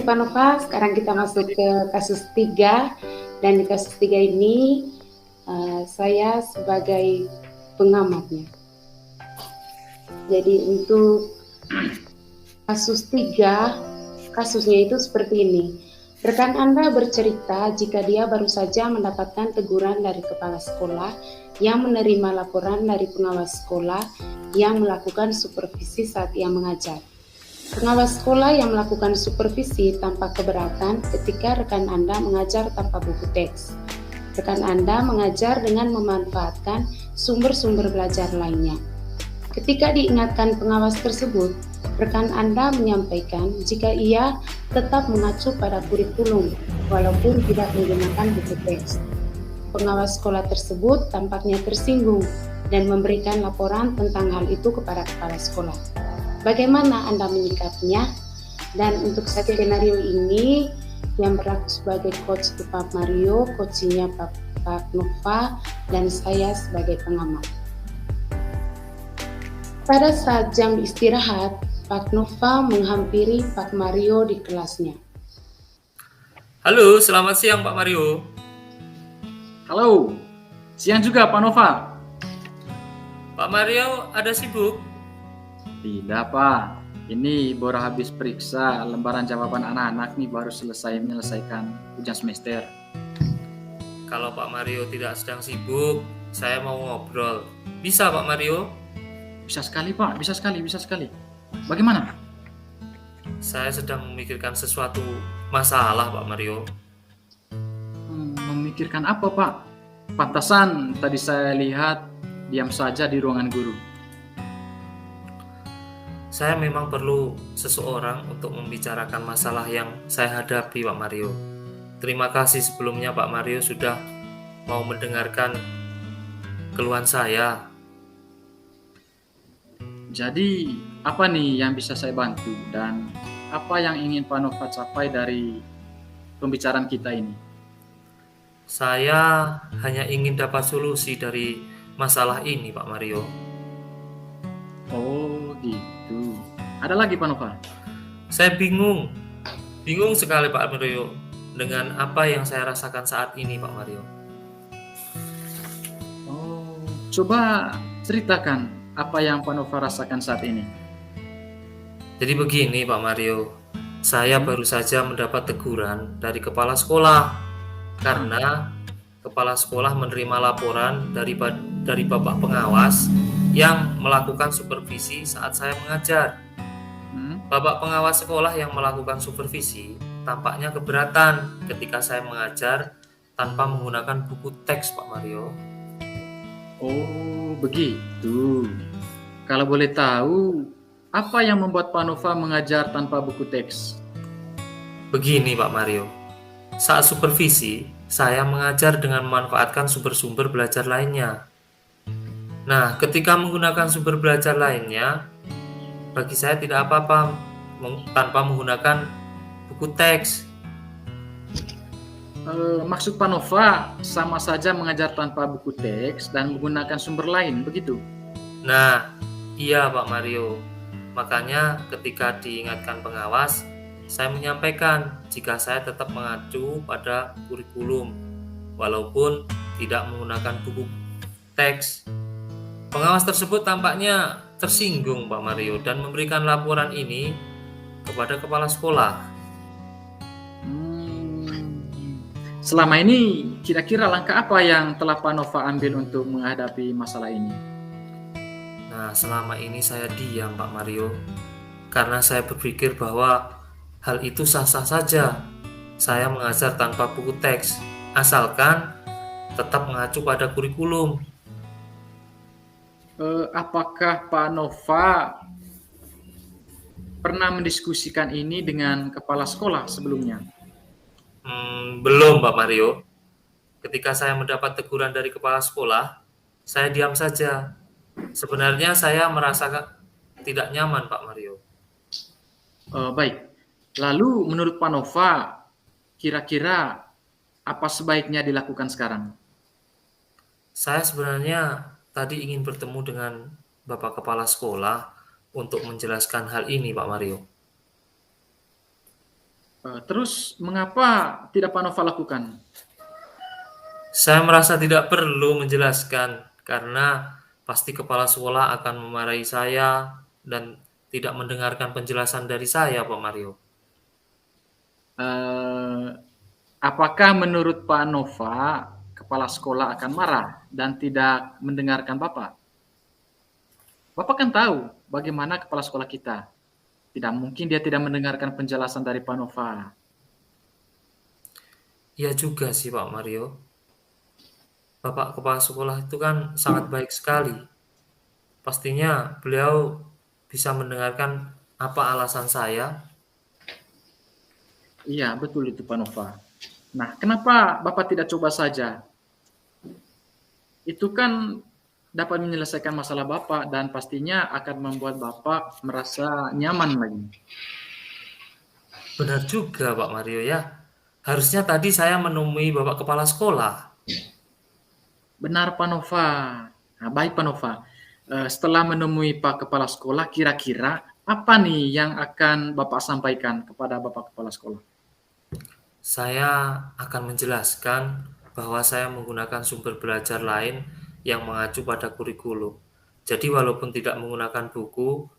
Pak Nova. Sekarang kita masuk ke kasus 3. Dan di kasus 3 ini saya sebagai pengamatnya. Jadi untuk kasus 3, kasusnya itu seperti ini. Rekan Anda bercerita jika dia baru saja mendapatkan teguran dari kepala sekolah yang menerima laporan dari pengawas sekolah yang melakukan supervisi saat ia mengajar. Pengawas sekolah yang melakukan supervisi tanpa keberatan ketika rekan Anda mengajar tanpa buku teks. Rekan Anda mengajar dengan memanfaatkan sumber-sumber belajar lainnya. Ketika diingatkan pengawas tersebut, rekan Anda menyampaikan jika ia tetap mengacu pada kurikulum walaupun tidak menggunakan buku teks. Pengawas sekolah tersebut tampaknya tersinggung dan memberikan laporan tentang hal itu kepada kepala sekolah. Bagaimana Anda menyikapinya? Dan untuk skenario ini yang berlaku sebagai coach itu Pak Mario, coachnya Pak Nova, dan saya sebagai pengamat. Pada saat jam istirahat, Pak Nova menghampiri Pak Mario di kelasnya. Halo, selamat siang Pak Mario. Halo, siang juga Pak Nova. Pak Mario, ada sibuk? Tidak Pak, ini baru habis periksa lembaran jawaban anak-anak nih, baru selesai menyelesaikan ujian semester. Kalau Pak Mario tidak sedang sibuk, saya mau ngobrol. Bisa Pak Mario? Bisa sekali Pak, bisa sekali. Bagaimana? Saya sedang memikirkan sesuatu masalah Pak Mario. Memikirkan apa Pak? Pantasan tadi saya lihat diam saja di ruangan guru. Saya memang perlu seseorang untuk membicarakan masalah yang saya hadapi Pak Mario. Terima kasih sebelumnya Pak Mario sudah mau mendengarkan keluhan saya. Jadi apa nih yang bisa saya bantu dan apa yang ingin Pak Nova capai dari pembicaraan kita ini? Saya hanya ingin dapat solusi dari masalah ini Pak Mario. Oh gitu. Ada lagi Pak Nova? Saya bingung sekali Pak Mario dengan apa yang saya rasakan saat ini Pak Mario. Oh, coba ceritakan apa yang Pak Nova rasakan saat ini. Jadi begini Pak Mario, saya baru saja mendapat teguran dari kepala sekolah karena kepala sekolah menerima laporan dari Bapak pengawas yang melakukan supervisi saat saya mengajar. Bapak pengawas sekolah yang melakukan supervisi tampaknya keberatan ketika saya mengajar tanpa menggunakan buku teks Pak Mario. Oh begitu. Kalau boleh tahu, apa yang membuat Pak Nova mengajar tanpa buku teks? Begini Pak Mario, saat supervisi saya mengajar dengan memanfaatkan sumber-sumber belajar lainnya. Nah, ketika menggunakan sumber belajar lainnya, bagi saya tidak apa-apa tanpa menggunakan buku teks. Maksud Pak Nova sama saja mengajar tanpa buku teks dan menggunakan sumber lain, begitu? Nah, iya Pak Mario. Makanya ketika diingatkan pengawas, saya menyampaikan jika saya tetap mengacu pada kurikulum, walaupun tidak menggunakan buku teks. Pengawas tersebut tampaknya tersinggung Pak Mario dan memberikan laporan ini kepada kepala sekolah. Selama ini kira-kira langkah apa yang telah Pak Nova ambil untuk menghadapi masalah ini? Nah, selama ini saya diam Pak Mario karena saya berpikir bahwa hal itu sah-sah saja. Saya mengajar tanpa buku teks asalkan tetap mengacu pada kurikulum. Apakah Pak Nova pernah mendiskusikan ini dengan kepala sekolah sebelumnya? Belum Pak Mario. Ketika saya mendapat teguran dari kepala sekolah, saya diam saja. Sebenarnya saya merasa tidak nyaman Pak Mario. Baik. Lalu menurut Pak Nova, kira-kira apa sebaiknya dilakukan sekarang? Saya sebenarnya tadi ingin bertemu dengan Bapak Kepala Sekolah untuk menjelaskan hal ini Pak Mario. Terus mengapa tidak Pak Nova lakukan? Saya merasa tidak perlu menjelaskan karena pasti kepala sekolah akan memarahi saya dan tidak mendengarkan penjelasan dari saya, Pak Mario. Eh, apakah menurut Pak Nova kepala sekolah akan marah dan tidak mendengarkan Bapak? Bapak kan tahu bagaimana kepala sekolah kita. Tidak mungkin dia tidak mendengarkan penjelasan dari Pak Nova. Iya juga sih, Pak Mario. Bapak kepala sekolah itu kan sangat baik sekali. Pastinya beliau bisa mendengarkan apa alasan saya. Iya, betul itu Pak Nova. Nah, kenapa Bapak tidak coba saja? Itu kan dapat menyelesaikan masalah Bapak dan pastinya akan membuat Bapak merasa nyaman lagi. Benar juga, Pak Mario ya. Harusnya tadi saya menemui Bapak kepala sekolah. Benar Pak Nova. Nah, baik Pak Nova. Setelah menemui Pak Kepala Sekolah, kira-kira apa nih yang akan Bapak sampaikan kepada Bapak Kepala Sekolah? Saya akan menjelaskan bahwa saya menggunakan sumber belajar lain yang mengacu pada kurikulum. Jadi walaupun tidak menggunakan buku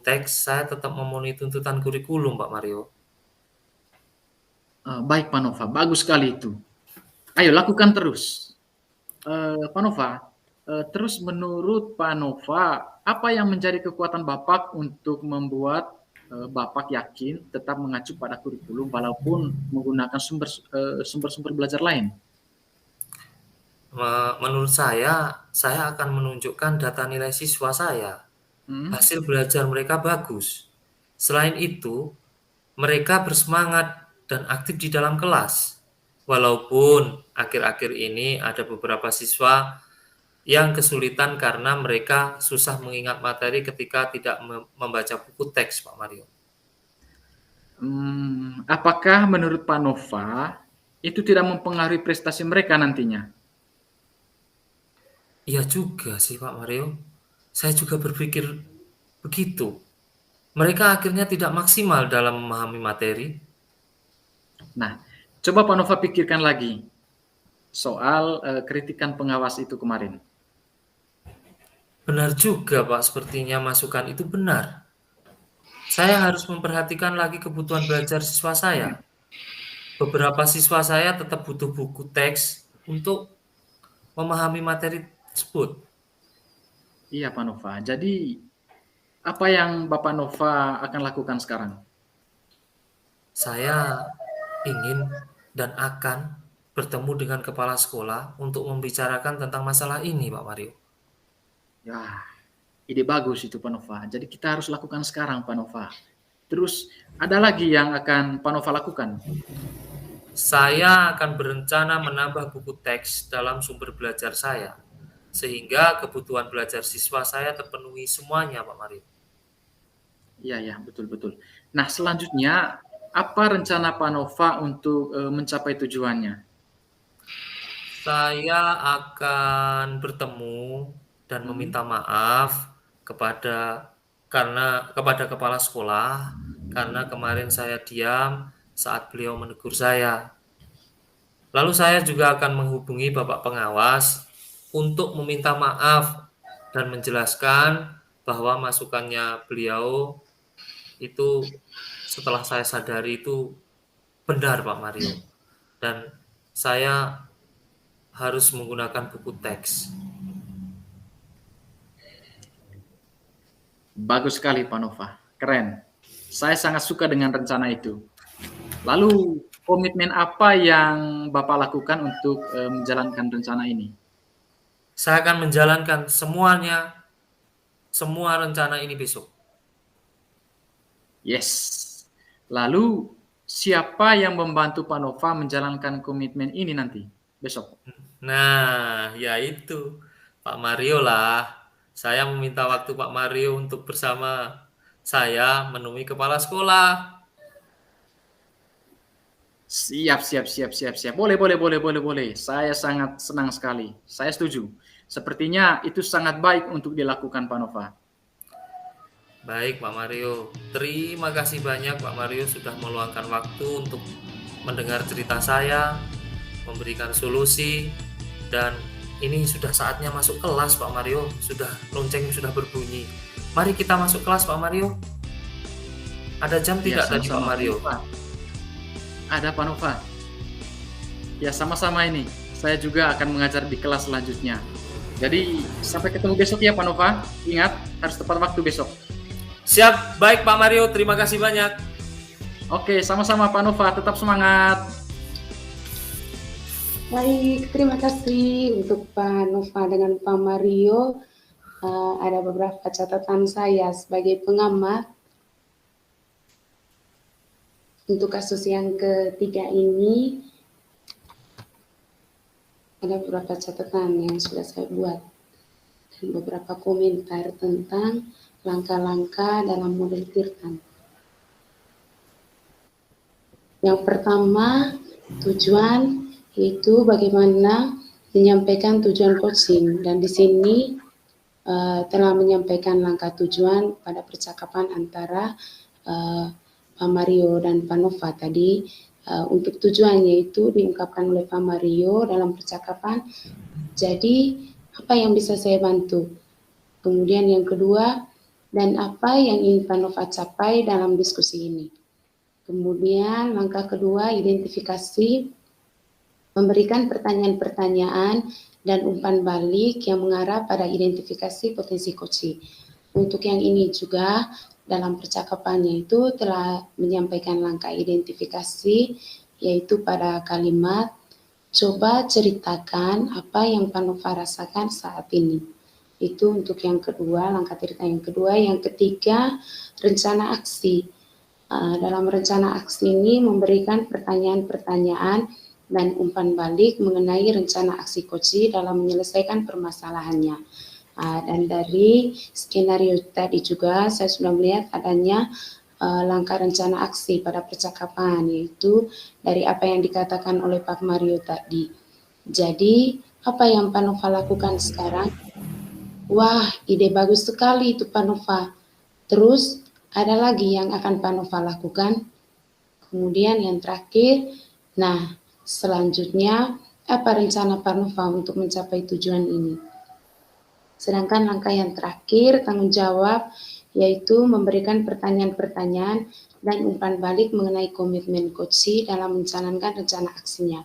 teks, saya tetap memenuhi tuntutan kurikulum, Pak Mario. Baik Pak Nova, bagus sekali itu. Ayo lakukan terus. Pak Nova, terus menurut Pak Nova, apa yang menjadi kekuatan Bapak untuk membuat Bapak yakin tetap mengacu pada kurikulum walaupun menggunakan sumber-sumber belajar lain? Menurut saya akan menunjukkan data nilai siswa saya. Hmm? Hasil belajar mereka bagus. Selain itu, mereka bersemangat dan aktif di dalam kelas. Walaupun akhir-akhir ini ada beberapa siswa yang kesulitan karena mereka susah mengingat materi ketika tidak membaca buku teks, Pak Mario. Apakah menurut Pak Nova itu tidak mempengaruhi prestasi mereka nantinya? Iya juga sih, Pak Mario. Saya juga berpikir begitu. Mereka akhirnya tidak maksimal dalam memahami materi. Nah, coba Pak Nova pikirkan lagi soal kritikan pengawas itu kemarin. Benar juga, Pak. Sepertinya masukan itu benar. Saya harus memperhatikan lagi kebutuhan belajar siswa saya. Beberapa siswa saya tetap butuh buku teks untuk memahami materi tersebut. Iya Pak Nova. Jadi apa yang Bapak Nova akan lakukan sekarang? Saya ingin dan akan bertemu dengan kepala sekolah untuk membicarakan tentang masalah ini, Pak Mario. Ya, ide bagus itu Pak Nova. Jadi kita harus lakukan sekarang Pak Nova. Terus ada lagi yang akan Pak Nova lakukan? Saya akan berencana menambah buku teks dalam sumber belajar saya, sehingga kebutuhan belajar siswa saya terpenuhi semuanya, Pak Mario. Iya ya, betul-betul. Nah, selanjutnya apa rencana Pak Nova untuk mencapai tujuannya? Saya akan bertemu dan meminta maaf kepada kepala sekolah karena kemarin saya diam saat beliau menegur saya. Lalu saya juga akan menghubungi Bapak pengawas untuk meminta maaf dan menjelaskan bahwa masukannya beliau itu setelah saya sadari itu benar, Pak Mario. Dan saya harus menggunakan buku teks. Bagus sekali Pak Nova. Keren. Saya sangat suka dengan rencana itu. Lalu komitmen apa yang Bapak lakukan untuk menjalankan rencana ini? Saya akan menjalankan semua rencana ini besok. Yes. Lalu siapa yang membantu Pak Nova menjalankan komitmen ini nanti besok? Nah, ya itu Pak Mario lah. Saya meminta waktu Pak Mario untuk bersama saya menemui kepala sekolah. Siap. Boleh. Saya sangat senang sekali. Saya setuju. Sepertinya itu sangat baik untuk dilakukan Pak Nova. Baik Pak Mario, terima kasih banyak Pak Mario sudah meluangkan waktu untuk mendengar cerita saya, memberikan solusi, dan ini sudah saatnya masuk kelas Pak Mario, lonceng sudah berbunyi. Mari kita masuk kelas Pak Mario. Ada jam Ya, tidak tadi Pak sama-sama, Mario? Pak. Ada Pak Nova. Ya, sama-sama ini. Saya juga akan mengajar di kelas selanjutnya. Jadi, sampai ketemu besok ya Pak Nova. Ingat, harus tepat waktu besok. Siap, baik Pak Mario, terima kasih banyak. Oke, sama-sama Pak Nova. Tetap semangat. Baik, terima kasih untuk Pak Nova dengan Pak Mario. Ada beberapa catatan saya sebagai pengamat untuk kasus yang ketiga ini. Ada beberapa catatan yang sudah saya buat dan beberapa komentar tentang langkah-langkah dalam model Tirtan. Yang pertama, tujuan, yaitu bagaimana menyampaikan tujuan coaching, dan di sini telah menyampaikan langkah tujuan pada percakapan antara Pak Mario dan Pak Nova tadi. Untuk tujuannya itu diungkapkan oleh Pak Mario dalam percakapan. Jadi apa yang bisa saya bantu? Kemudian yang kedua, dan apa yang ingin Pak Nova capai dalam diskusi ini. Kemudian langkah kedua, identifikasi, memberikan pertanyaan-pertanyaan dan umpan balik yang mengarah pada identifikasi potensi coaching. Untuk yang ini juga dalam percakapannya itu telah menyampaikan langkah identifikasi, yaitu pada kalimat, coba ceritakan apa yang Pak Nova rasakan saat ini. Itu untuk yang kedua, langkah cerita yang kedua. Yang ketiga, rencana aksi. Dalam rencana aksi ini memberikan pertanyaan-pertanyaan dan umpan balik mengenai rencana aksi coaching dalam menyelesaikan permasalahannya. Dan dari skenario tadi juga saya sudah melihat adanya langkah rencana aksi pada percakapan, yaitu dari apa yang dikatakan oleh Pak Mario tadi. Jadi apa yang Pak Nova lakukan sekarang? Wah, ide bagus sekali itu Pak Nova. Terus ada lagi yang akan Pak Nova lakukan? Kemudian yang terakhir, nah selanjutnya apa rencana Pak Nova untuk mencapai tujuan ini? Sedangkan langkah yang terakhir, tanggung jawab, yaitu memberikan pertanyaan-pertanyaan dan umpan balik mengenai komitmen coaching dalam menjalankan rencana aksinya.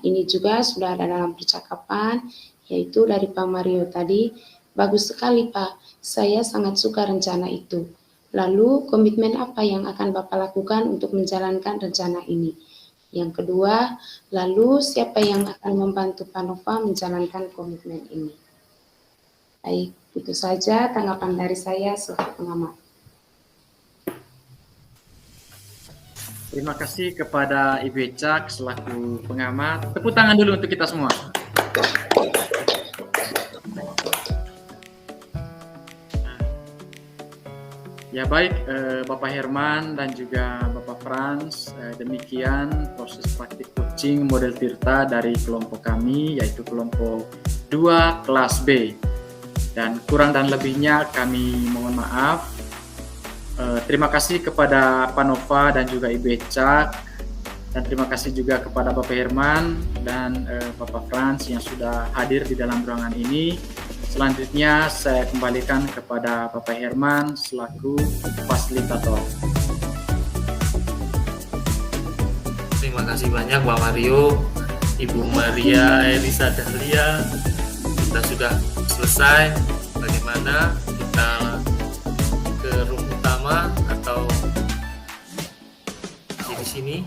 Ini juga sudah ada dalam percakapan, yaitu dari Pak Mario tadi. Bagus sekali Pak, saya sangat suka rencana itu. Lalu komitmen apa yang akan Bapak lakukan untuk menjalankan rencana ini? Yang kedua, lalu siapa yang akan membantu Pak Nova menjalankan komitmen ini? Baik, itu saja tanggapan dari saya sebagai pengamat. Terima kasih kepada Ibu Ecak selaku pengamat. Tepuk tangan dulu untuk kita semua. Ya baik, Bapak Herman dan juga Bapak Frans, demikian proses praktik coaching model Tirta dari kelompok kami, yaitu kelompok 2 kelas B. Dan kurang dan lebihnya kami mohon maaf. Terima kasih kepada Pak Nova dan juga Ibu Ecak, dan terima kasih juga kepada Bapak Herman dan Bapak Frans yang sudah hadir di dalam ruangan ini. Selanjutnya saya kembalikan kepada Bapak Herman selaku fasilitator. Terima kasih banyak Pak Mario, Ibu Maria Elisa Dahlia. Kita sudah selesai. Bagaimana kita ke room utama atau di sini?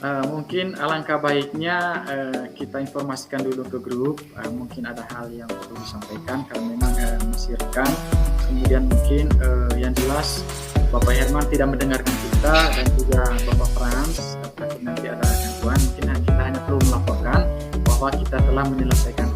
Mungkin alangkah baiknya kita informasikan dulu ke grup. Mungkin ada hal yang perlu disampaikan karena memang masih rekan. Kemudian mungkin yang jelas Bapak Herman tidak mendengarkan kita dan juga Bapak Frans. Takut nanti ada gangguan. Mungkin kita hanya perlu melaporkan bahwa kita telah menyelesaikan